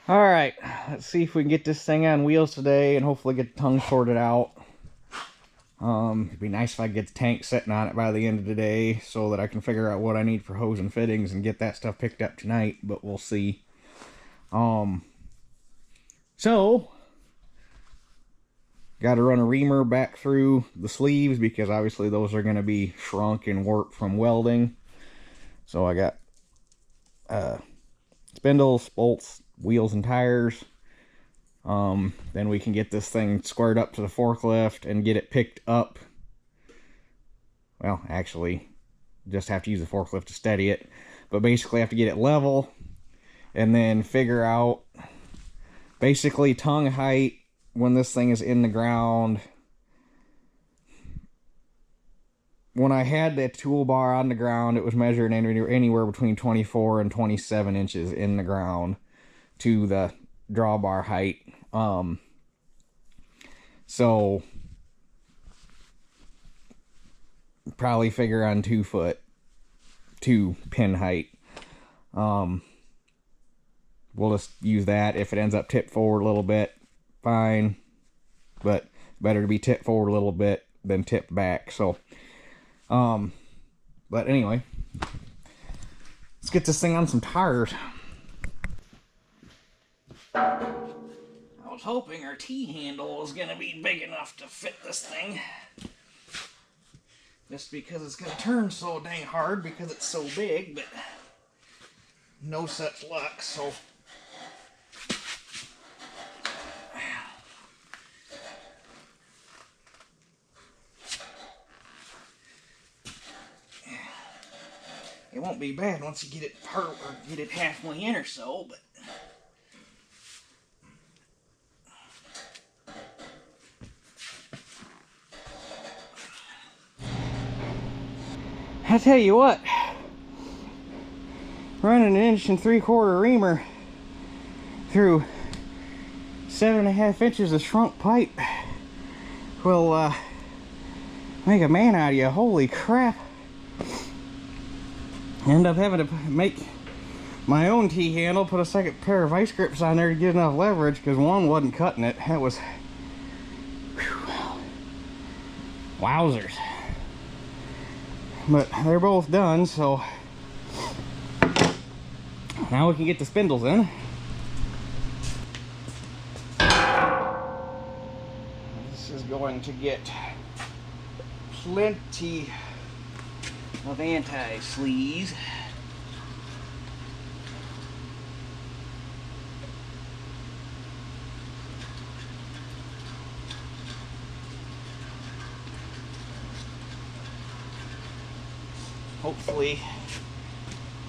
All right, let's see if we can get this thing on wheels today and hopefully get the tongue sorted out. It'd be nice if I could get the tank sitting on it by the end of the day so that I can figure out what I need for hose and fittings and get that stuff picked up tonight, but we'll see. So got to run a reamer back through the sleeves because obviously those are going to be shrunk and warped from welding. So I got spindles, bolts, wheels, and tires. Then we can get this thing squared up to the forklift and get it picked up. Well, actually, just have to use the forklift to steady it. But basically have to get it level and then figure out basically tongue height when this thing is in the ground. When I had that toolbar on the ground, it was measuring anywhere between 24 and 27 inches in the ground to the drawbar height. So probably figure on 2 foot, 2 pin height. We'll just use that. If it ends up tipped forward a little bit, fine, but better to be tipped forward a little bit than tipped back. So but anyway, let's get this thing on some tires. I was hoping our T-handle was gonna be big enough to fit this thing, just because it's gonna turn so dang hard because it's so big, but no such luck. So it won't be bad once you get it part or get it halfway in or so, but I tell you what, running an 1 3/4 reamer through 7.5 inches of shrunk pipe will make a man out of you. Holy crap. End up having to make my own T-handle, put a second pair of vice grips on there to get enough leverage because one wasn't cutting it. That was, whew, wowzers. But they're both done, so now we can get the spindles in. This is going to get plenty of anti-sleaze. Hopefully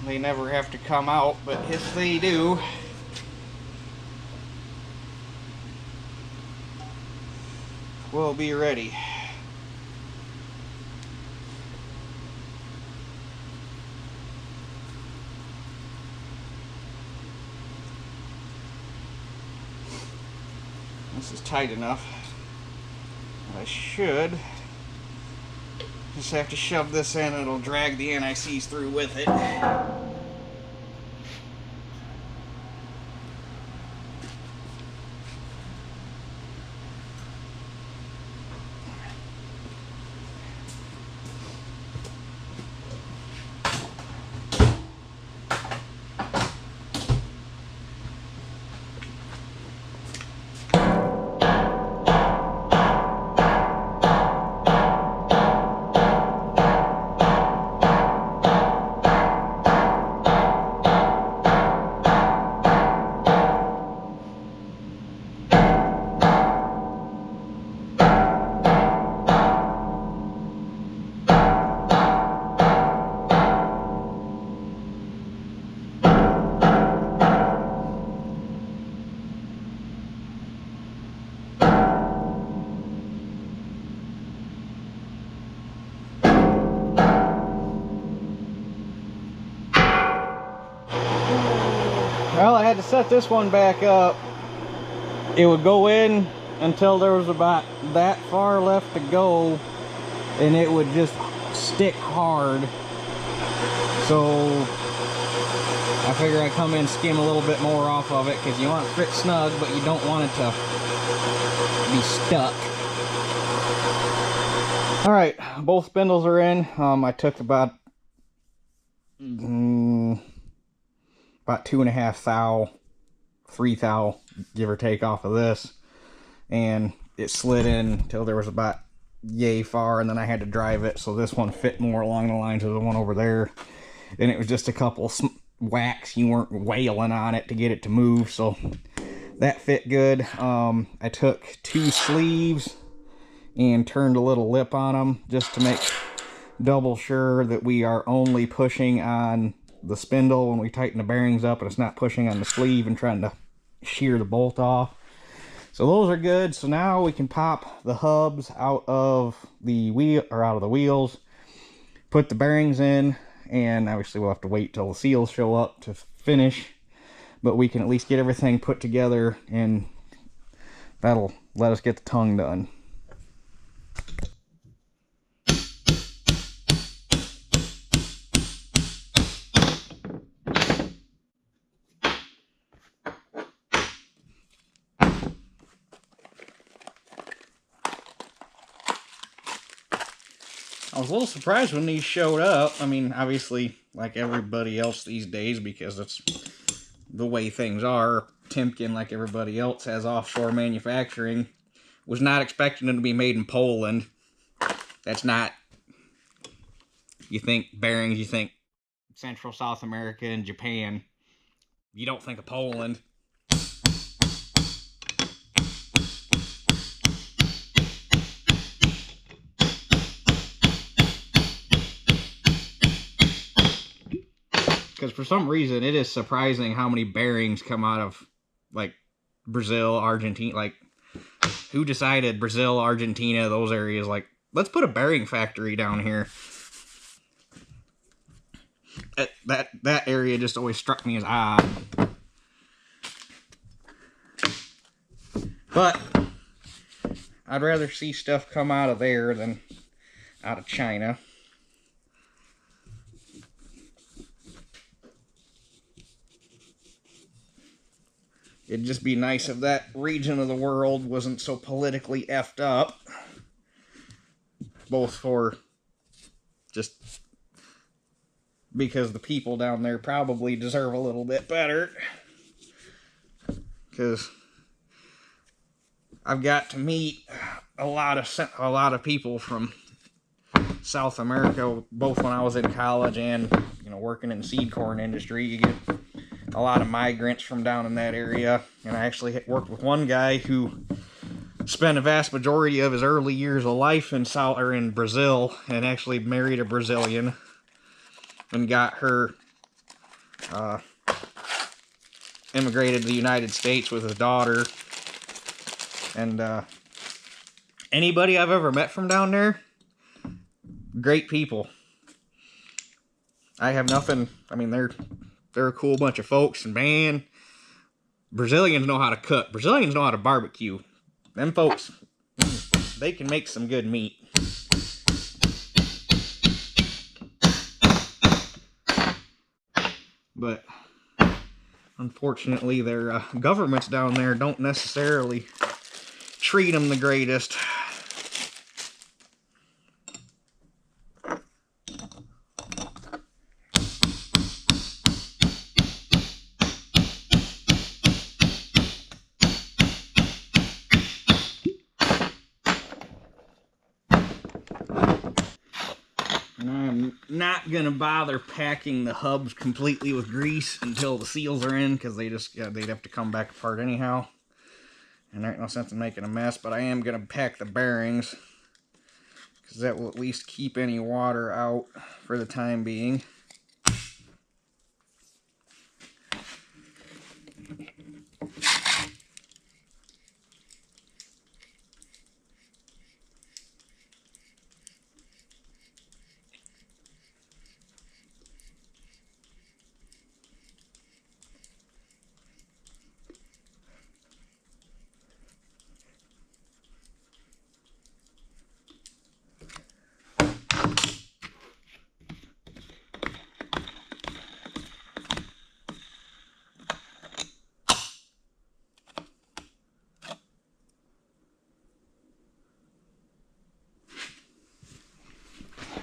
they never have to come out, but if they do, we'll be ready. This is tight enough. I should just have to shove this in and it'll drag the NICs through with it. Well, I had to set this one back up. It would go in until there was about that far left to go, and it would just stick hard. So I figure I come in, skim a little bit more off of it, because you want it to fit snug, but you don't want it to be stuck. Alright, both spindles are in. I took about 2.5 thou, 3 thou, give or take, off of this. And it slid in until there was about yay far, and then I had to drive it, so this one fit more along the lines of the one over there. And it was just a couple whacks. You weren't wailing on it to get it to move, so that fit good. I took 2 sleeves and turned a little lip on them just to make double sure that we are only pushing on the spindle when we tighten the bearings up, and it's not pushing on the sleeve and trying to shear the bolt off. So those are good. So now we can pop the hubs out of the wheel, or out of the wheels, put the bearings in, and obviously we'll have to wait till the seals show up to finish, but we can at least get everything put together, and that'll let us get the tongue done. I was a little surprised when these showed up. I mean, obviously, like everybody else these days, because it's the way things are. Timken, like everybody else, has offshore manufacturing. Was not expecting them to be made in Poland. That's not... You think bearings, you think Central South America and Japan. You don't think of Poland. Because for some reason, it is surprising how many bearings come out of, like, Brazil, Argentina. Like, who decided Brazil, Argentina, those areas, like, let's put a bearing factory down here. That area just always struck me as odd. But I'd rather see stuff come out of there than out of China. It'd just be nice if that region of the world wasn't so politically effed up. Both for just because the people down there probably deserve a little bit better. Because I've got to meet a lot of people from South America, both when I was in college and, you know, working in the seed corn industry. You get a lot of migrants from down in that area, and I actually worked with one guy who spent a vast majority of his early years of life in Brazil, and actually married a Brazilian and got her immigrated to the United States with his daughter. And anybody I've ever met from down there, great people. I have nothing. I mean, they're a cool bunch of folks, and man, Brazilians know how to cook. Brazilians know how to barbecue. Them folks, they can make some good meat. But unfortunately, their governments down there don't necessarily treat them the greatest. And I'm not going to bother packing the hubs completely with grease until the seals are in, because they'd have to come back apart anyhow. And there ain't no sense in making a mess, but I am going to pack the bearings, because that will at least keep any water out for the time being.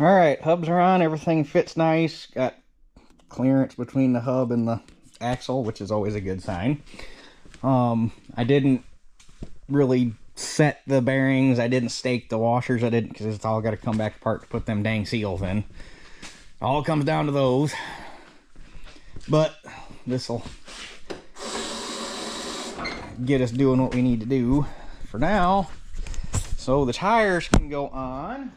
Alright, hubs are on, everything fits nice. Got clearance between the hub and the axle, which is always a good sign. I didn't really set the bearings, I didn't stake the washers, I didn't, because it's all got to come back apart to put them dang seals in. All comes down to those. But this'll get us doing what we need to do for now. So the tires can go on.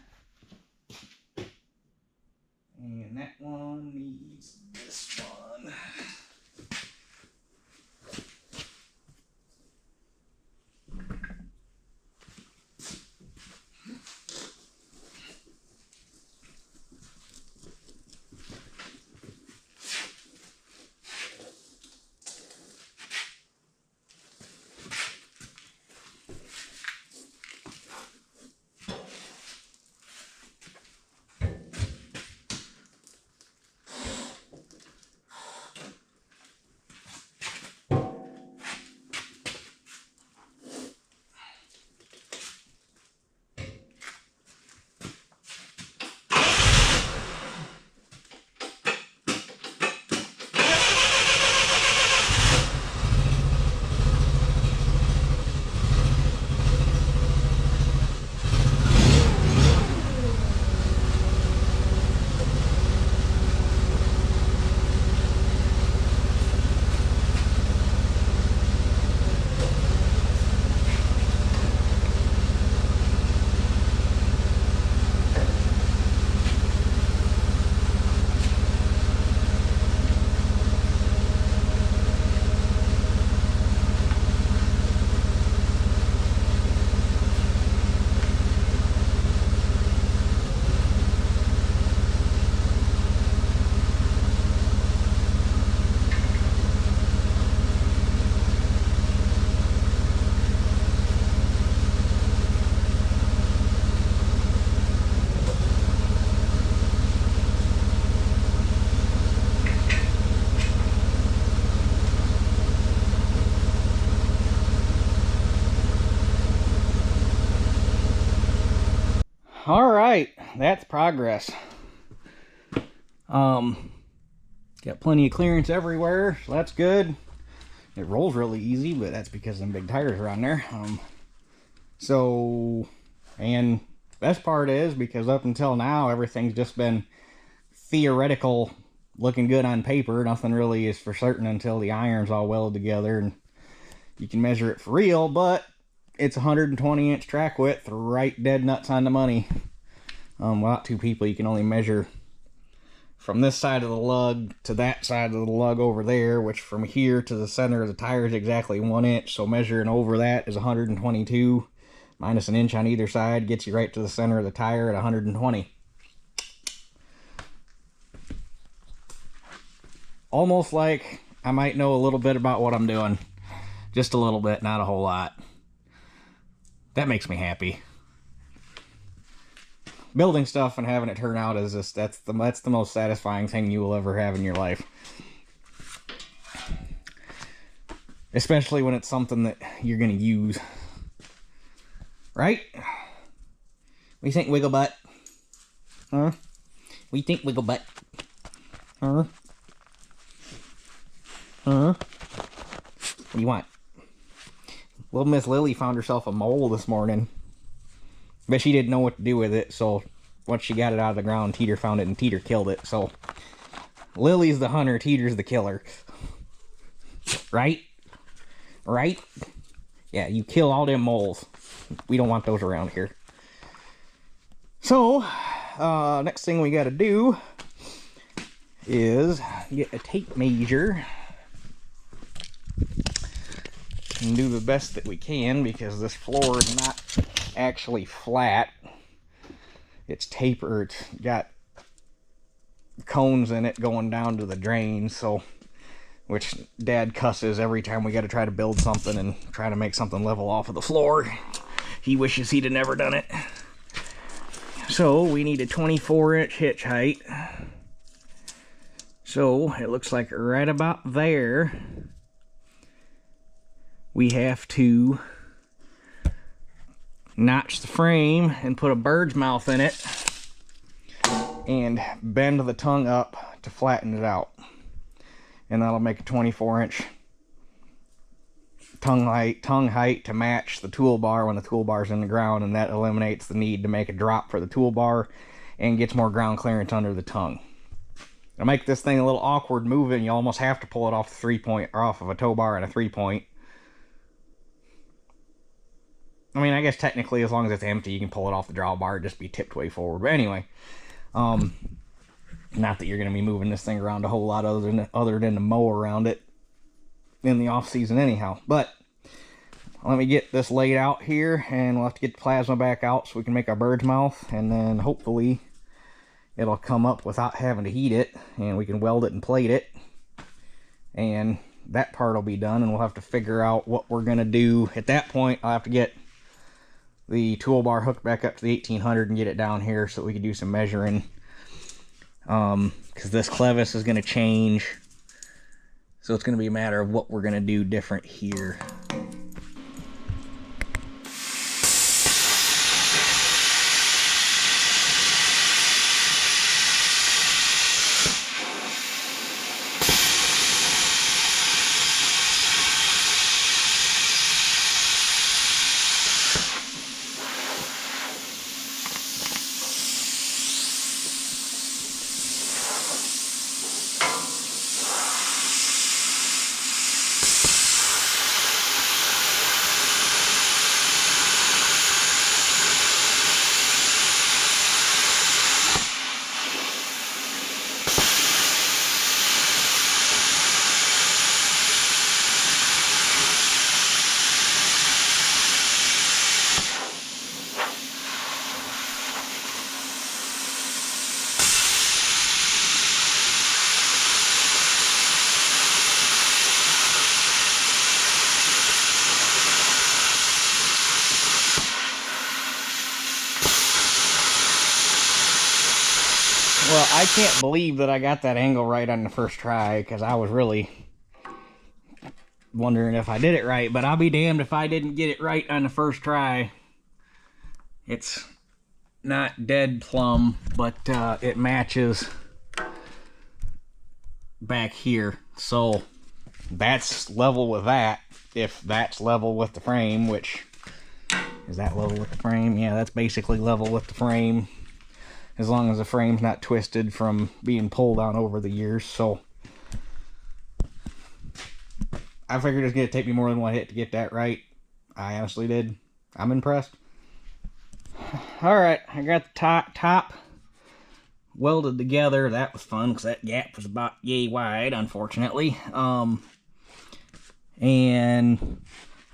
And that one needs this one. All right, that's progress. Got plenty of clearance everywhere, so that's good. It rolls really easy, but that's because them big tires are on there. And best part is, because up until now, everything's just been theoretical, looking good on paper. Nothing really is for certain until the iron's all welded together and you can measure it for real, but it's 120-inch track width, right dead nuts on the money. Without two people, you can only measure from this side of the lug to that side of the lug over there, which from here to the center of the tire is exactly 1 inch. So measuring over that is 122, minus an inch on either side, gets you right to the center of the tire at 120. Almost like I might know a little bit about what I'm doing. Just a little bit, not a whole lot. That makes me happy. Building stuff and having it turn out is just, that's the most satisfying thing you will ever have in your life. Especially when it's something that you're going to use. Right? We think wiggle butt? Huh? We think wiggle butt? Huh? Huh? What do you want? Little Miss Lily found herself a mole this morning. But she didn't know what to do with it, so once she got it out of the ground, Teeter found it and Teeter killed it. So Lily's the hunter, Teeter's the killer. Right? Right? Yeah, you kill all them moles. We don't want those around here. So, next thing we gotta do is get a tape measure and do the best that we can, because this floor is not actually flat. It's tapered. It's got cones in it going down to the drains, so, which Dad cusses every time we got to try to build something and try to make something level off of the floor. He wishes he'd have never done it. So we need a 24-inch hitch height. So it looks like right about there we have to notch the frame and put a bird's mouth in it and bend the tongue up to flatten it out. And that'll make a 24-inch tongue height to match the toolbar when the toolbar's in the ground, and that eliminates the need to make a drop for the toolbar and gets more ground clearance under the tongue. It'll make this thing a little awkward moving. You almost have to pull it off the 3-point, or off of a tow bar and a 3-point. I mean, I guess technically as long as it's empty you can pull it off the drawbar, just be tipped way forward. But anyway, not that you're going to be moving this thing around a whole lot other than to mow around it in the off season anyhow. But let me get this laid out here, and we'll have to get the plasma back out so we can make our bird's mouth, and then hopefully it'll come up without having to heat it, and we can weld it and plate it, and that part will be done. And we'll have to figure out what we're going to do. At that point I'll have to get the toolbar hooked back up to the 1800 and get it down here so we can do some measuring, because this clevis is going to change, so it's going to be a matter of what we're going to do different here. Well, I can't believe that I got that angle right on the first try, because I was really wondering if I did it right, but I'll be damned if I didn't get it right on the first try. It's not dead plumb, but it matches back here, so that's level with that. If that's level with the frame, which is that level with the frame? Yeah, that's basically level with the frame, as long as the frame's not twisted from being pulled on over the years. So I figured it was going to take me more than one hit to get that right. I honestly did. I'm impressed. Alright, I got the top welded together. That was fun because that gap was about yay wide, unfortunately. And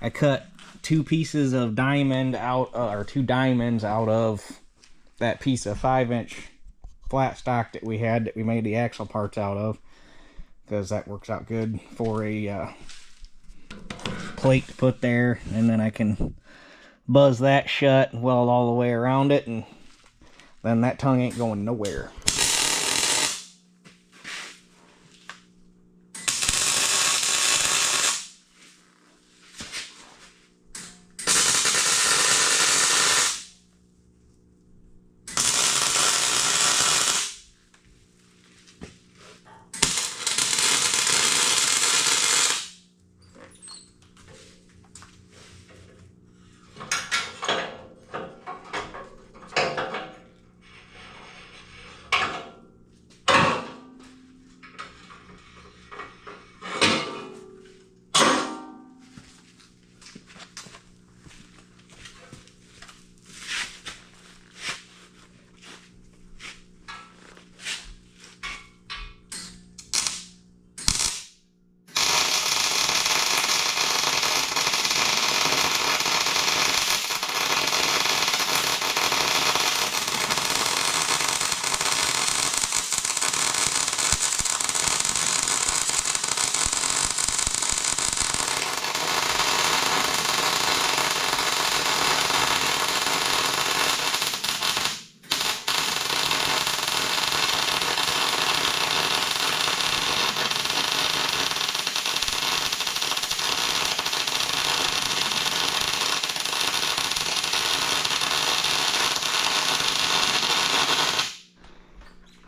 I cut two pieces of diamond out, or 2 diamonds out of that piece of 5-inch flat stock that we had, that we made the axle parts out of, because that works out good for a plate to put there. And then I can buzz that shut and weld all the way around it, and then that tongue ain't going nowhere.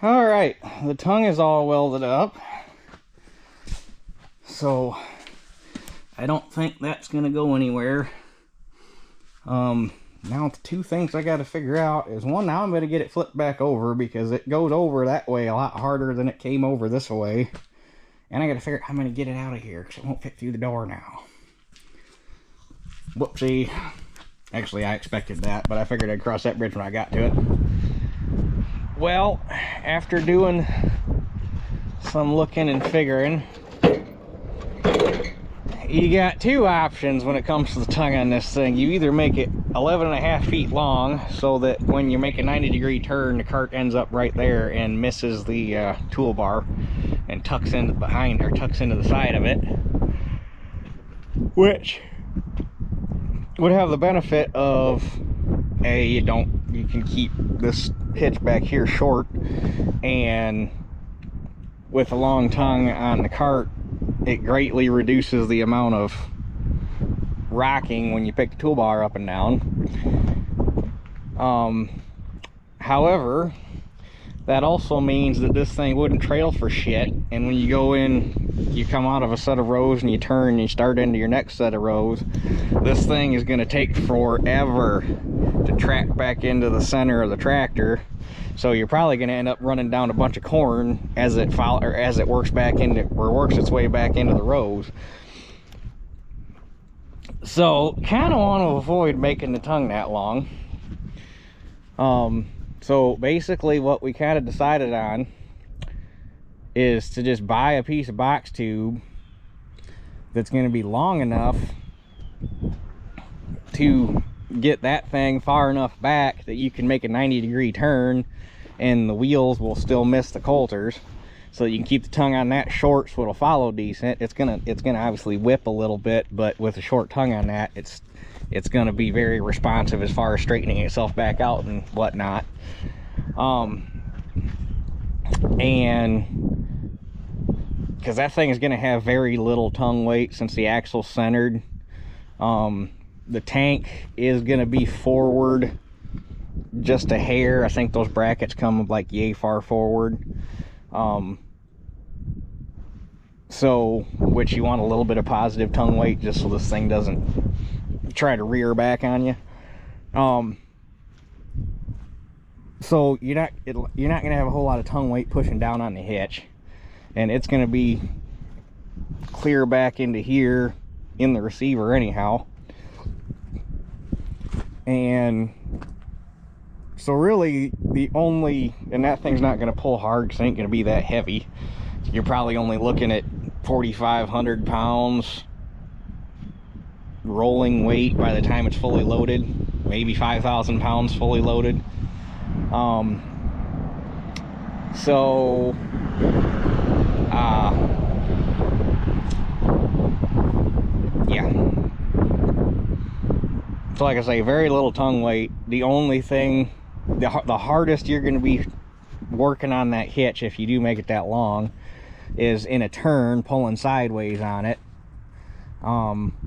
All right, the tongue is all welded up, so I don't think that's gonna go anywhere. Now the two things I got to figure out is, one, now I'm going to get it flipped back over because it goes over that way a lot harder than it came over this way. And I got to figure out how I'm going to get it out of here because it won't fit through the door now. Whoopsie. Actually, I expected that, but I figured I'd cross that bridge when I got to it. Well, after doing some looking and figuring, you got two options when it comes to the tongue on this thing. You either make it 11.5 feet long so that when you make a 90-degree turn, the cart ends up right there and misses the toolbar and tucks in behind, or tucks into the side of it, which would have the benefit of you can keep this hitch back here short, and with a long tongue on the cart, it greatly reduces the amount of rocking when you pick the toolbar up and down. However, that also means that this thing wouldn't trail for shit, and when you go in, you come out of a set of rows and you turn and you start into your next set of rows, this thing is going to take forever to track back into the center of the tractor. So you're probably going to end up running down a bunch of corn as it works back into, or works its way back into the rows. So kind of want to avoid making the tongue that long. So basically what we kind of decided on is to just buy a piece of box tube that's going to be long enough to get that thing far enough back that you can make a 90-degree turn and the wheels will still miss the coulters, so you can keep the tongue on that short so it'll follow decent. It's gonna obviously whip a little bit, but with a short tongue on that, it's gonna be very responsive as far as straightening itself back out and whatnot. And because that thing is gonna have very little tongue weight since the axle's centered. The tank is gonna be forward just a hair. I think those brackets come like yay far forward, so which you want a little bit of positive tongue weight just so this thing doesn't try to rear back on you. So you're not gonna have a whole lot of tongue weight pushing down on the hitch, and it's gonna be clear back into here in the receiver anyhow. And so really and that thing's not going to pull hard because it ain't going to be that heavy. You're probably only looking at 4,500 pounds rolling weight by the time it's fully loaded, maybe 5,000 pounds fully loaded. Yeah. So like I say, very little tongue weight. The only thing, the hardest you're going to be working on that hitch, if you do make it that long, is in a turn pulling sideways on it,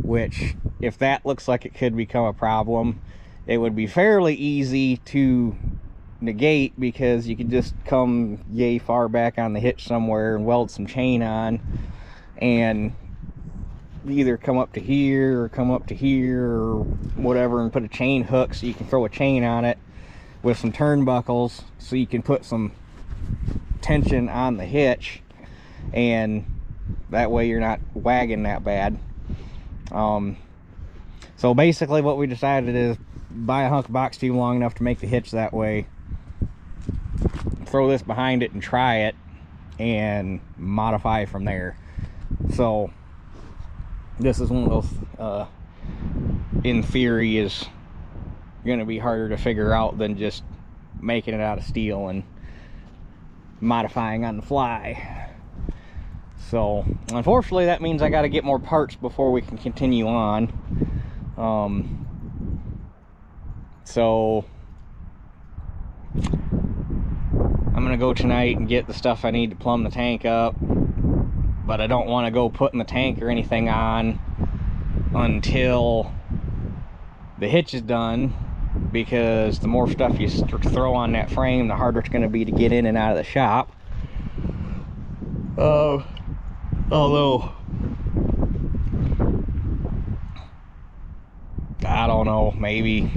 which if that looks like it could become a problem, it would be fairly easy to negate because you could just come yay far back on the hitch somewhere and weld some chain on, and either come up to here or come up to here or whatever, and put a chain hook so you can throw a chain on it with some turnbuckles so you can put some tension on the hitch, and that way you're not wagging that bad. So basically what we decided is buy a hunk of box tube long enough to make the hitch that way, throw this behind it and try it, and modify from there. So this is one of those, in theory, is going to be harder to figure out than just making it out of steel and modifying on the fly. So unfortunately that means I got to get more parts before we can continue on. So I'm gonna go tonight and get the stuff I need to plumb the tank up, but I don't want to go putting the tank or anything on until the hitch is done, because the more stuff you throw on that frame, the harder it's going to be to get in and out of the shop. Although I don't know, maybe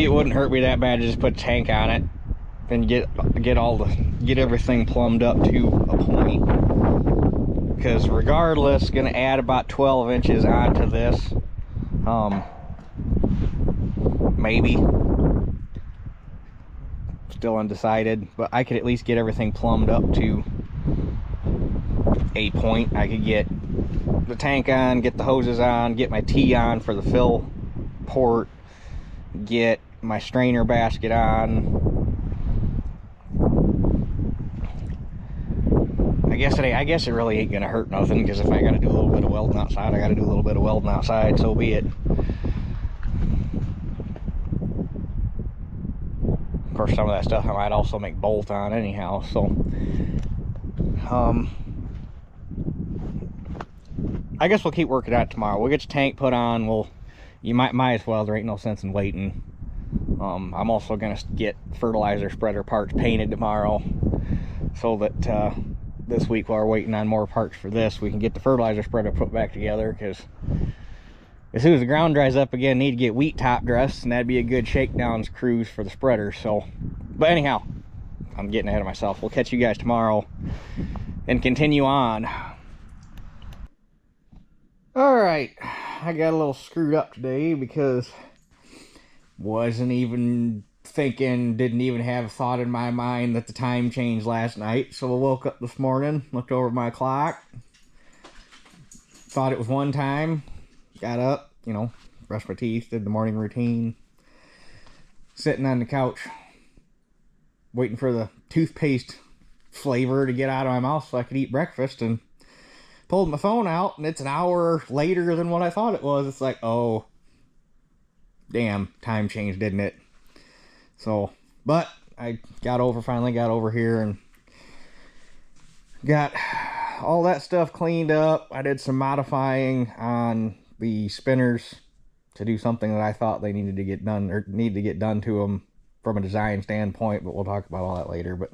it wouldn't hurt me that bad to just put a tank on it and get everything plumbed up to a point, because regardless, gonna add about 12 inches onto this. Maybe, still undecided, but I could at least get everything plumbed up to a point. I could get the tank on, get the hoses on, get my T on for the fill port, get my strainer basket on. I guess it really ain't gonna hurt nothing, because if I gotta do a little bit of welding outside, I gotta do a little bit of welding outside, so be it. Of course, some of that stuff I might also make bolt on anyhow, so I guess we'll keep working at it tomorrow. We'll get the tank put on. You might as well, there ain't no sense in waiting. I'm also gonna get fertilizer spreader parts painted tomorrow, so that this week, while we're waiting on more parts for this, we can get the fertilizer spreader put back together, because as soon as the ground dries up again, need to get wheat top dressed, and that'd be a good shakedowns cruise for the spreader. So, but anyhow, I'm getting ahead of myself. We'll catch you guys tomorrow and continue on. All right, I got a little screwed up today because wasn't even thinking, didn't even have a thought in my mind that the time changed last night. So I woke up this morning, looked over my clock, thought it was one time, got up, you know, brushed my teeth, did the morning routine, sitting on the couch waiting for the toothpaste flavor to get out of my mouth so I could eat breakfast, and pulled my phone out, and it's an hour later than what I thought it was. It's like, oh damn, time changed, didn't it? So, but I finally got over here and got all that stuff cleaned up. I did some modifying on the spinners to do something that I thought they needed to get done, or need to get done to them from a design standpoint, but we'll talk about all that later. But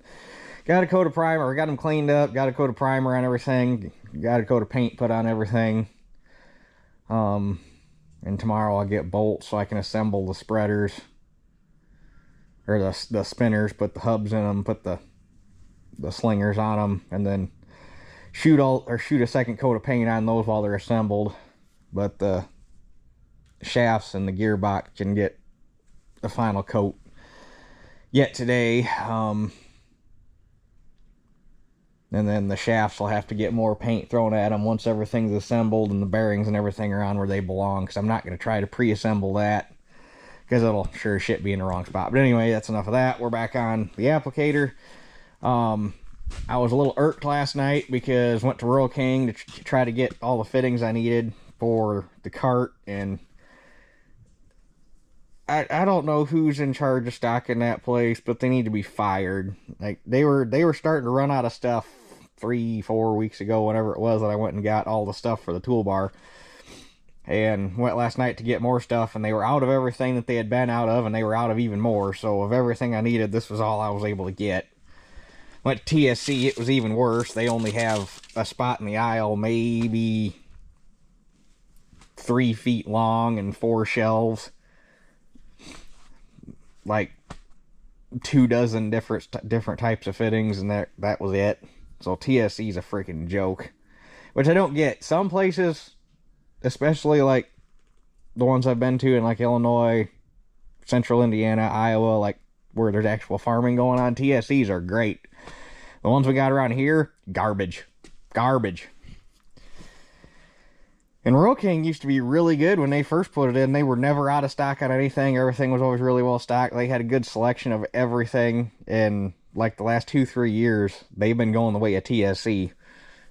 got a coat of primer, got them cleaned up, got a coat of primer on everything, got a coat of paint put on everything. And tomorrow I'll get bolts so I can assemble the spreaders, or the spinners, put the hubs in them, put the slingers on them, and then shoot a second coat of paint on those while they're assembled. But the shafts and the gearbox can get the final coat yet today. And then the shafts will have to get more paint thrown at them once everything's assembled and the bearings and everything are on where they belong, because I'm not going to try to pre-assemble that, because it'll sure as shit be in the wrong spot. But anyway, that's enough of that. We're back on the applicator. I was a little irked last night because went to Rural King to try to get all the fittings I needed for the cart, and I don't know who's in charge of stocking that place, but they need to be fired. Like, they were starting to run out of stuff 3-4 weeks ago, whenever it was that I went and got all the stuff for the toolbar, and went last night to get more stuff, and they were out of everything that they had been out of, and they were out of even more. So of everything I needed, this was all I was able to get. Went to TSC, it was even worse. They only have a spot in the aisle, maybe 3 feet long and 4 shelves. Like 24 different types of fittings, and that was it. So TSC's a freaking joke, which I don't get. Some places, especially like the ones I've been to in like Illinois, Central Indiana, Iowa, like where there's actual farming going on, TSC's are great. The ones we got around here, garbage. And Rural King used to be really good when they first put it in. They were never out of stock on anything. Everything was always really well stocked. They had a good selection of everything. And like the last 2-3 years, they've been going the way of TSC.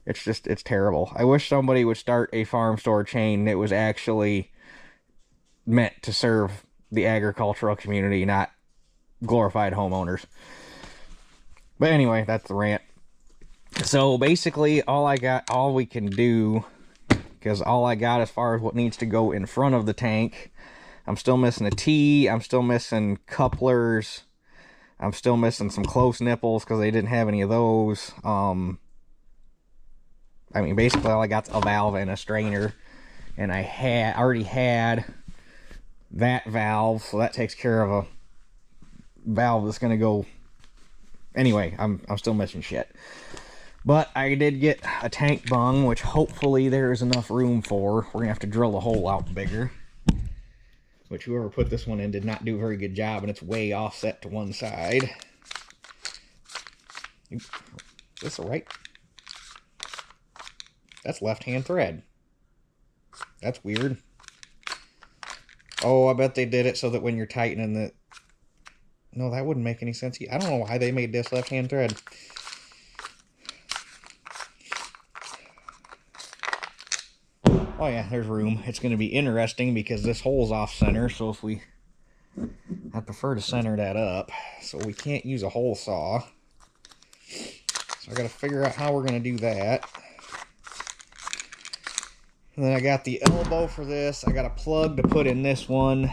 It's terrible. I wish somebody would start a farm store chain that was actually meant to serve the agricultural community, not glorified homeowners. But anyway, that's the rant. So basically, all we can do, because all I got as far as what needs to go in front of the tank, I'm still missing a T. I'm still missing couplers. I'm still missing some close nipples because they didn't have any of those. I mean, basically all I got is a valve and a strainer. And I already had that valve, so that takes care of a valve that's going to go... Anyway, I'm still missing shit. But I did get a tank bung, which hopefully there is enough room for. We're going to have to drill the hole out bigger. Which whoever put this one in did not do a very good job, and it's way offset to one side. Is this right? That's left-hand thread. That's weird. Oh, I bet they did it so that when you're tightening the... No, that wouldn't make any sense. I don't know why they made this left-hand thread. Oh yeah, there's room. It's going to be interesting because this hole's off-center, so if we... I prefer to center that up, so we can't use a hole saw. So I got to figure out how we're going to do that. And then I got the elbow for this. I got a plug to put in this one.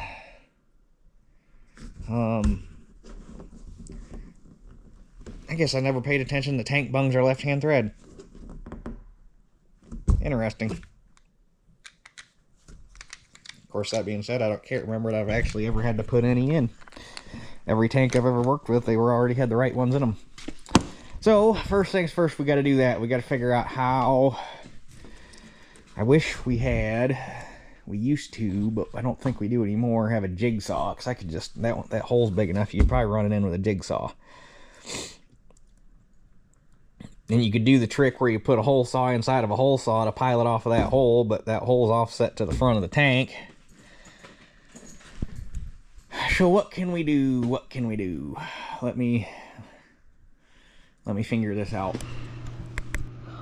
I guess I never paid attention. The tank bungs are left-hand thread. Interesting. Of course, that being said, I can't remember that I've actually ever had to put any in. Every tank I've ever worked with, they already had the right ones in them. So, first things first, we got to do that. We got to figure out how... I wish we used to, but I don't think we do anymore, have a jigsaw, because I could just, that hole's big enough, you could probably run it in with a jigsaw. And you could do the trick where you put a hole saw inside of a hole saw to pilot off of that hole, but that hole's offset to the front of the tank. So what can we do? What can we do? Let me figure this out.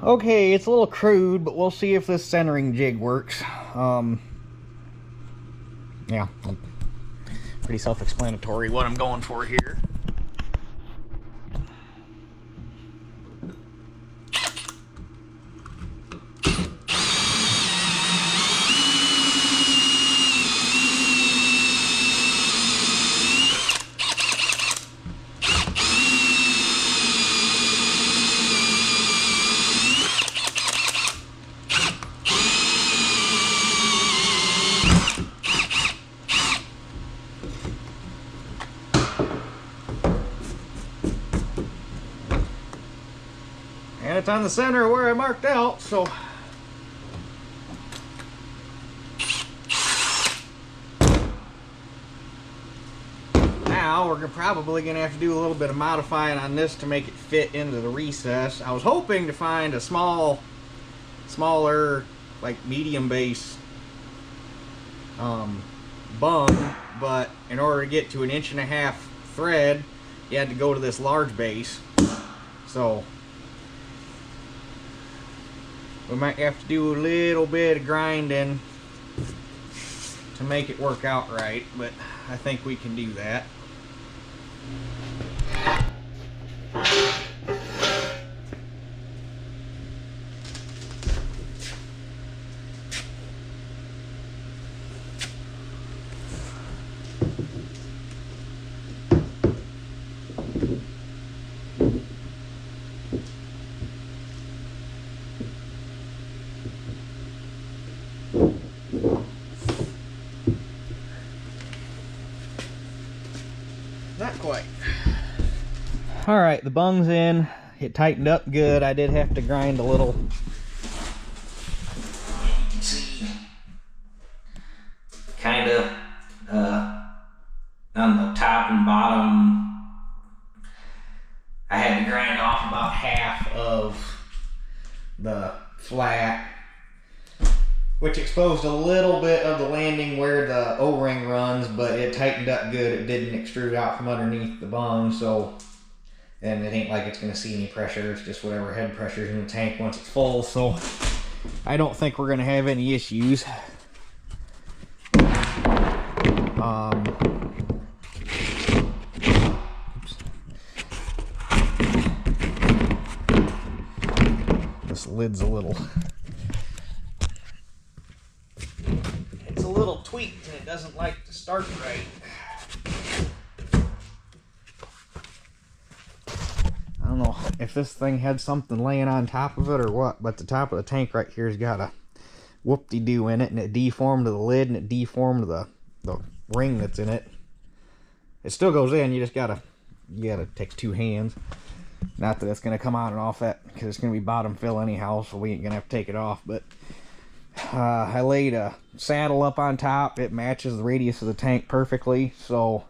Okay, it's a little crude, but we'll see if this centering jig works. Yeah, pretty self-explanatory what I'm going for here. And it's on the center where I marked out, so now we're probably going to have to do a little bit of modifying on this to make it fit into the recess. I was hoping to find a smaller, like medium base bung, but in order to get to 1.5 inch thread, you had to go to this large base. So we might have to do a little bit of grinding to make it work out right, but I think we can do that. Not quite. Alright, the bung's in. It tightened up good. I did have to grind a little. Kind of on the top and bottom, I had to grind off about half of the flat, which exposed a little bit of the landing where the O-ring runs, but it tightened up good. It didn't extrude out from underneath the bung, so, and it ain't like it's going to see any pressure. It's just whatever head pressure's in the tank once it's full, so I don't think we're going to have any issues. This lid's a little... it's a little tweaked and it doesn't like to start right. I don't know if this thing had something laying on top of it or what, but the top of the tank right here's got a whoop-de-doo in it, and it deformed the lid and it deformed the ring that's in it. It still goes in, you gotta take 2 hands. Not that it's gonna come on and off that, because it's gonna be bottom fill anyhow, so we ain't gonna have to take it off. But I laid a saddle up on top. It matches the radius of the tank perfectly, so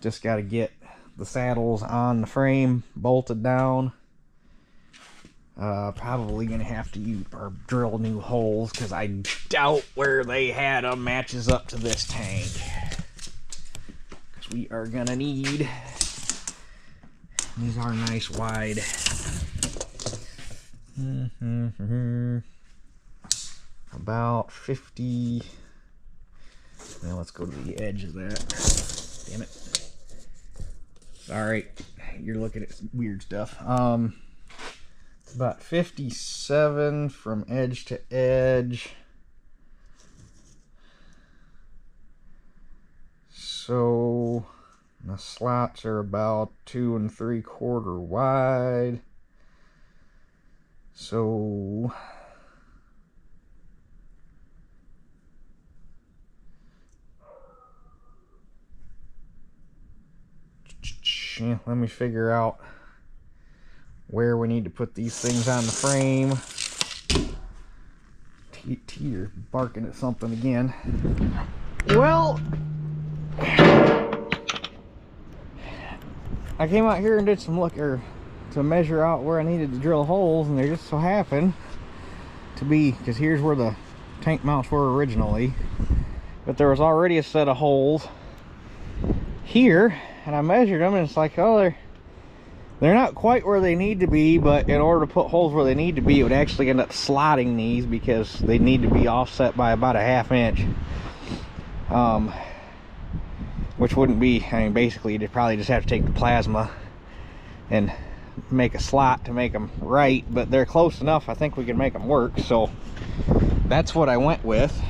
just gotta get the saddles on the frame bolted down. Probably gonna have to use or drill new holes, because I doubt where they had them matches up to this tank, because we are gonna need, these are nice wide. About 50. Now let's go to the edge of that. Damn it. Sorry, you're looking at weird stuff. About 57 from edge to edge. So the slots are about 2 3/4 wide. So let me figure out where we need to put these things on the frame. Teeter's barking at something again. Well, I came out here and did some to measure out where I needed to drill holes, and they just so happen to be, because here's where the tank mounts were originally, but there was already a set of holes here, and I measured them, and it's like, oh, they're not quite where they need to be, but in order to put holes where they need to be, it would actually end up slotting these, because they need to be offset by about a 1/2 inch. Which wouldn't be, I mean, basically you'd probably just have to take the plasma and make a slot to make them right, but they're close enough. I think we can make them work, so that's what I went with.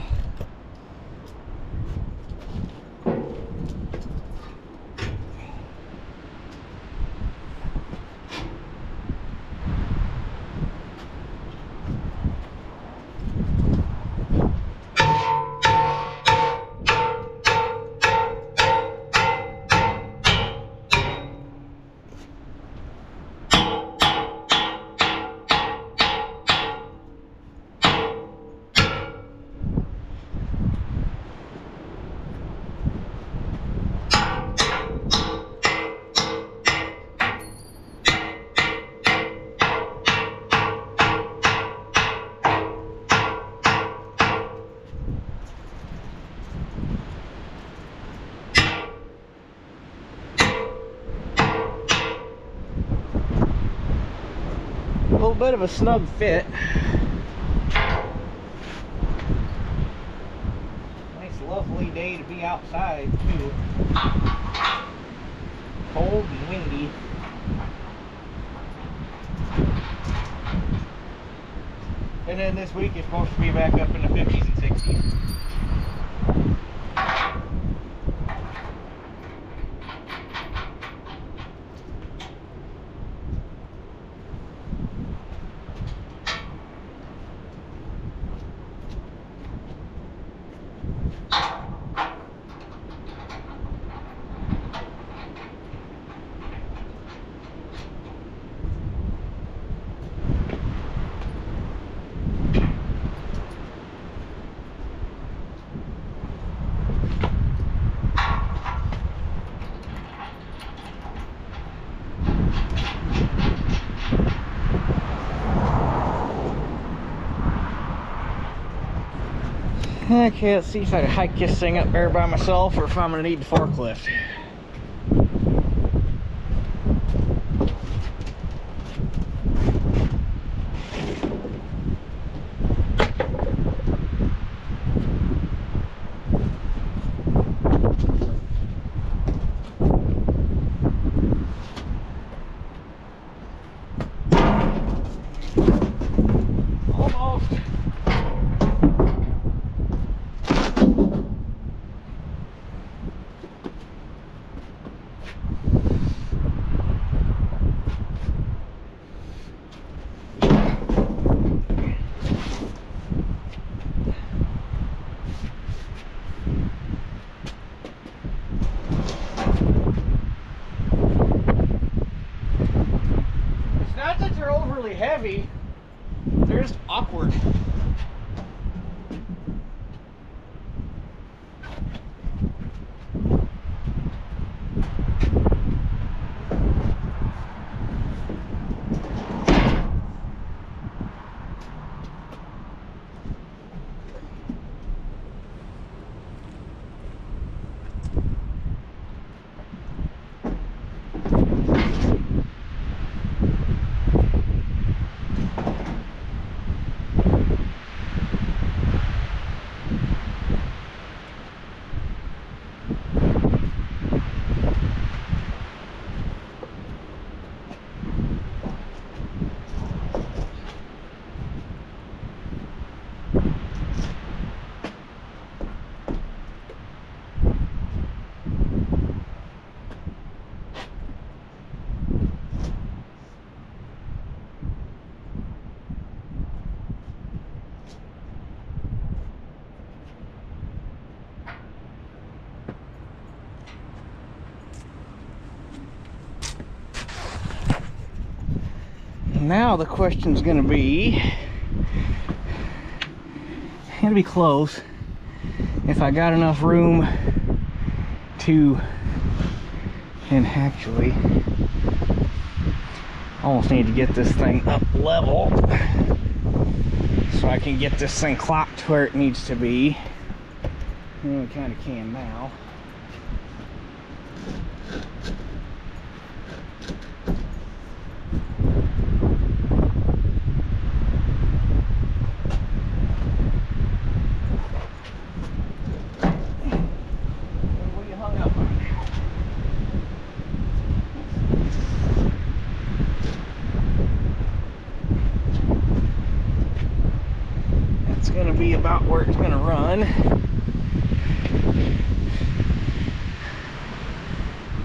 A little bit of a snug fit. Nice lovely day to be outside too. Cold and windy. And then this week it's supposed to be back up in the 50s and 60s. Okay, let's see if I can hike this thing up there by myself, or if I'm going to need the forklift. Not that they're overly heavy, they're just awkward. Now the question's gonna be close, if I got enough room to, and actually almost need to get this thing up level so I can get this thing clocked to where it needs to be. And we kind of can now. Going to be about where it's going to run.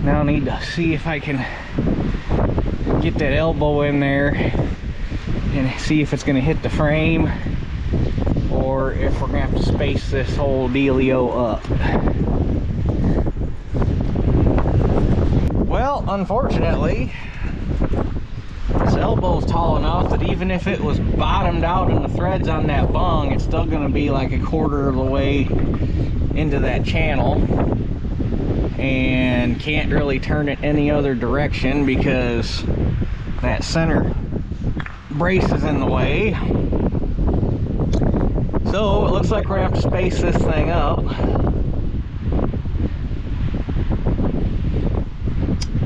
Now I need to see if I can get that elbow in there and see if it's going to hit the frame or if we're going to have to space this whole dealio up. Well, unfortunately, this elbow's tall enough that even if it was bottomed out in the threads on that bung, it's still going to be like a quarter of the way into that channel, and can't really turn it any other direction because that center brace is in the way. So it looks like we're going to have to space this thing up.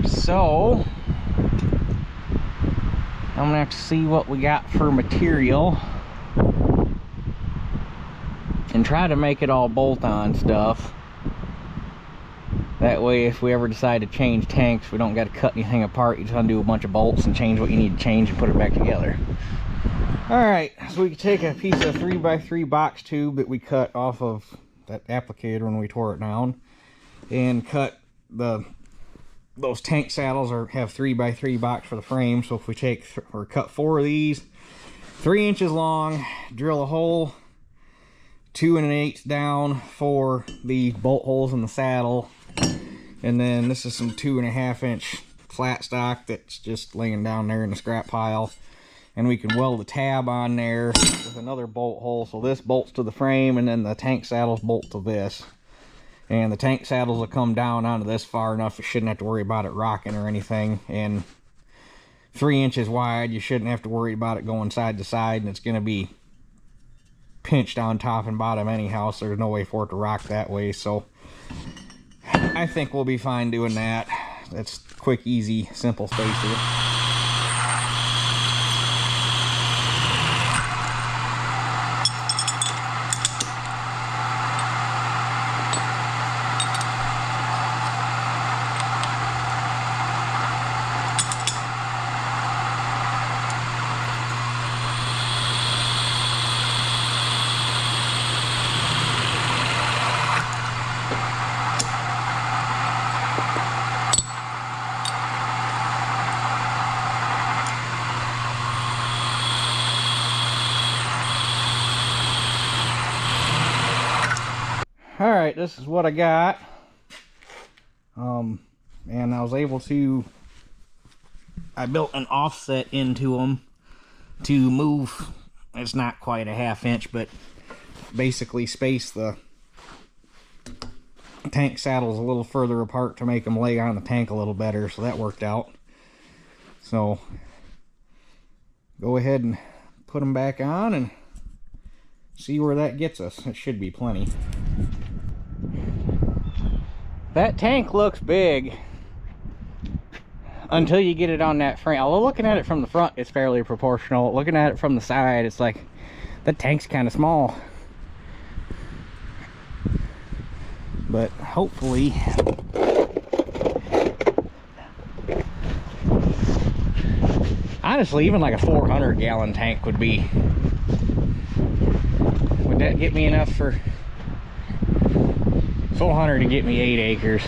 So I'm gonna have to see what we got for material and try to make it all bolt-on stuff. That way, if we ever decide to change tanks, we don't got to cut anything apart. You just undo a bunch of bolts and change what you need to change and put it back together. Alright, so we can take a piece of 3x3 box tube that we cut off of that applicator when we tore it down and cut those tank saddles have 3x3 box for the frame. So if we take or cut 4 of these 3 inches long, drill a hole 2 1/8 down for the bolt holes in the saddle, and then this is some 2.5 inch flat stock that's just laying down there in the scrap pile, and we can weld a tab on there with another bolt hole. So this bolts to the frame, and then the tank saddles bolt to this. And the tank saddles will come down onto this far enough you shouldn't have to worry about it rocking or anything. And 3 inches wide, you shouldn't have to worry about it going side to side, and it's going to be pinched on top and bottom anyhow, so there's no way for it to rock that way. So I think we'll be fine doing that. That's quick, easy, simple spacer. Alright, this is what I got. And I was able to I built an offset into them to move. It's not quite a 1/2 inch, but basically space the tank saddles a little further apart to make them lay on the tank a little better, so that worked out. So go ahead and put them back on and see where that gets us. It should be plenty. That tank looks big until you get it on that frame. Although looking at it from the front, it's fairly proportional. Looking at it from the side, it's like the tank's kind of small. But hopefully honestly, even like a 400-gallon tank would that get me enough for 400 to get me 8 acres?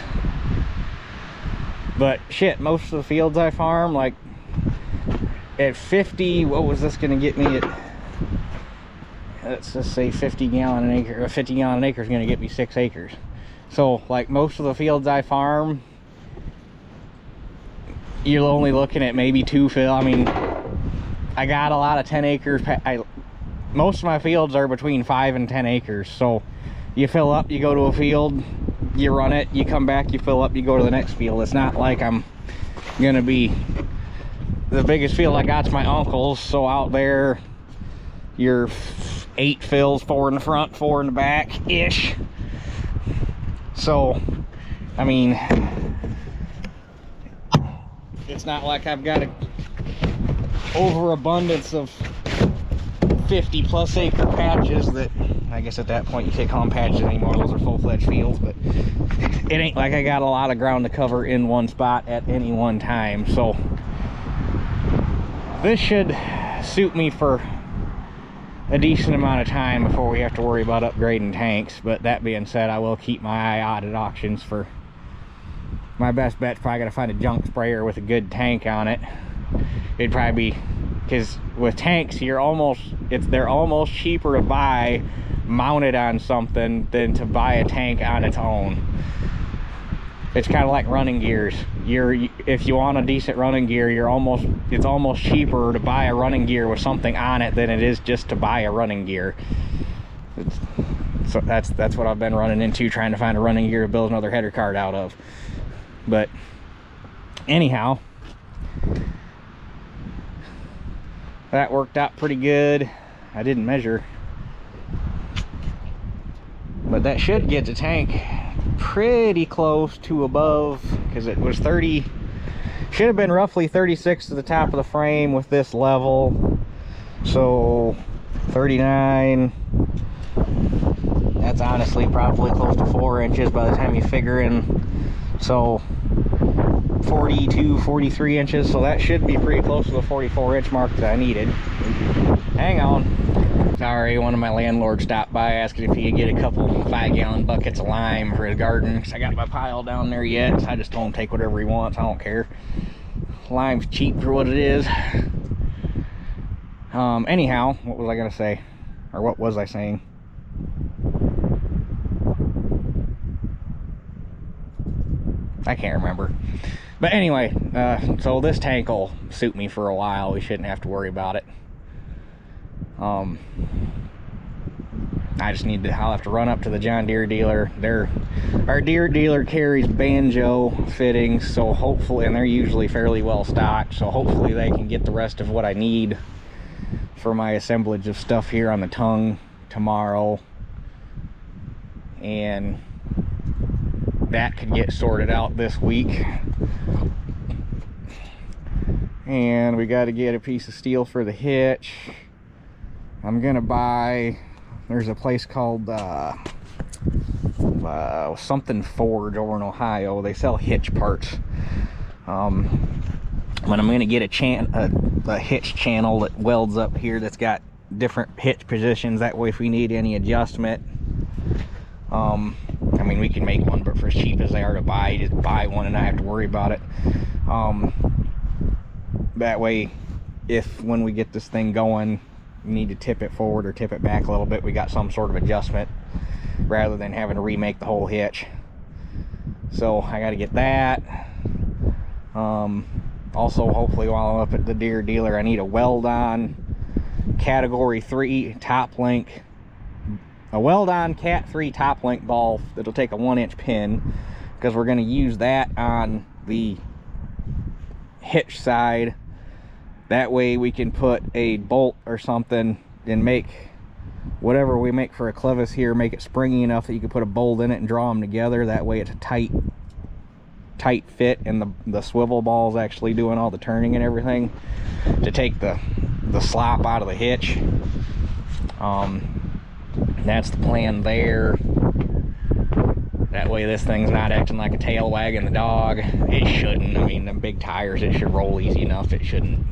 But shit, most of the fields I farm, like at 50, what was this gonna get me at? Let's just say 50 gallon an acre. A 50 gallon an acre is gonna get me 6 acres. So like most of the fields I farm, you're only looking at maybe 2 fill. I mean, I got a lot of 10 acres. Most of my fields are between 5 and 10 acres. So you fill up, you go to a field, you run it, you come back, you fill up, you go to the next field. It's not like I'm gonna be, the biggest field I got's my uncle's, so out there you're 8 fills, 4 in the front, 4 in the back ish. So I mean, it's not like I've got an overabundance of 50+ acre patches that, I guess at that point you can't call them patches anymore, those are full-fledged fields, but it ain't like I got a lot of ground to cover in one spot at any one time. So this should suit me for a decent amount of time before we have to worry about upgrading tanks. But that being said, I will keep my eye out at auctions. For my best bet's probably gotta find a junk sprayer with a good tank on it. It'd probably be, because with tanks they're almost cheaper to buy mounted on something than to buy a tank on its own. It's kind of like running gears. If you want a decent running gear, it's almost cheaper to buy a running gear with something on it than it is just to buy a running gear. So that's what I've been running into, trying to find a running gear to build another header cart out of. But anyhow, that worked out pretty good. I didn't measure, but that should get the tank pretty close to above, because it was 30, should have been roughly 36 to the top of the frame with this level. So 39, that's honestly probably close to 4 inches by the time you figure in. So 42, 43 inches, so that should be pretty close to the 44-inch mark that I needed. Hang on. Sorry, one of my landlords stopped by asking if he could get a couple 5-gallon buckets of lime for his garden, because I got my pile down there yet. So I just told him take whatever he wants, I don't care. Lime's cheap for what it is. Anyhow, what was I gonna say? Or what was I saying? I can't remember. But anyway, so this tank will suit me for a while. We shouldn't have to worry about it. I just need to, I'll have to run up to the John Deere dealer. Our Deere dealer carries banjo fittings, so hopefully, and they're usually fairly well stocked, so hopefully they can get the rest of what I need for my assemblage of stuff here on the tongue tomorrow. And that could get sorted out this week. And we got to get a piece of steel for the hitch. I'm gonna buy, there's a place called something Forge over in Ohio. They sell hitch parts. But I'm gonna get a hitch channel that welds up here that's got different hitch positions. That way if we need any adjustment, I mean, we can make one, but for as cheap as they are to buy, just buy one and not have to worry about it. That way, when we get this thing going, we need to tip it forward or tip it back a little bit, we got some sort of adjustment rather than having to remake the whole hitch. So I got to get that. Also, hopefully while I'm up at the Deere dealer, I need a Welding category 3 top link, a Welding cat 3 top link ball that'll take a 1-inch pin, because we're going to use that on the hitch side. That way we can put a bolt or something and make whatever we make for a clevis here, make it springy enough that you can put a bolt in it and draw them together. That way it's a tight fit, and the swivel ball's actually doing all the turning and everything to take the slop out of the hitch. That's the plan there. That way this thing's not acting like a tail wagging the dog. It shouldn't. I mean, them big tires, it should roll easy enough. It shouldn't.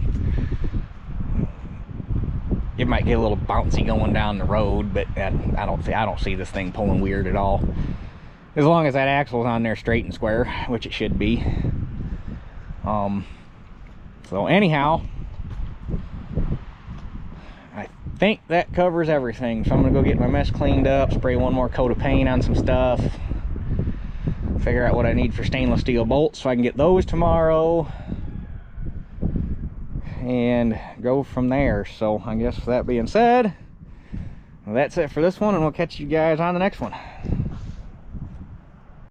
It might get a little bouncy going down the road, but I don't see this thing pulling weird at all. As long as that axle's on there straight and square, which it should be. So anyhow, I think that covers everything. So I'm gonna go get my mess cleaned up, spray one more coat of paint on some stuff, figure out what I need for stainless steel bolts so I can get those tomorrow, and go from there. So I guess with that being said, that's it for this one, and we'll catch you guys on the next one.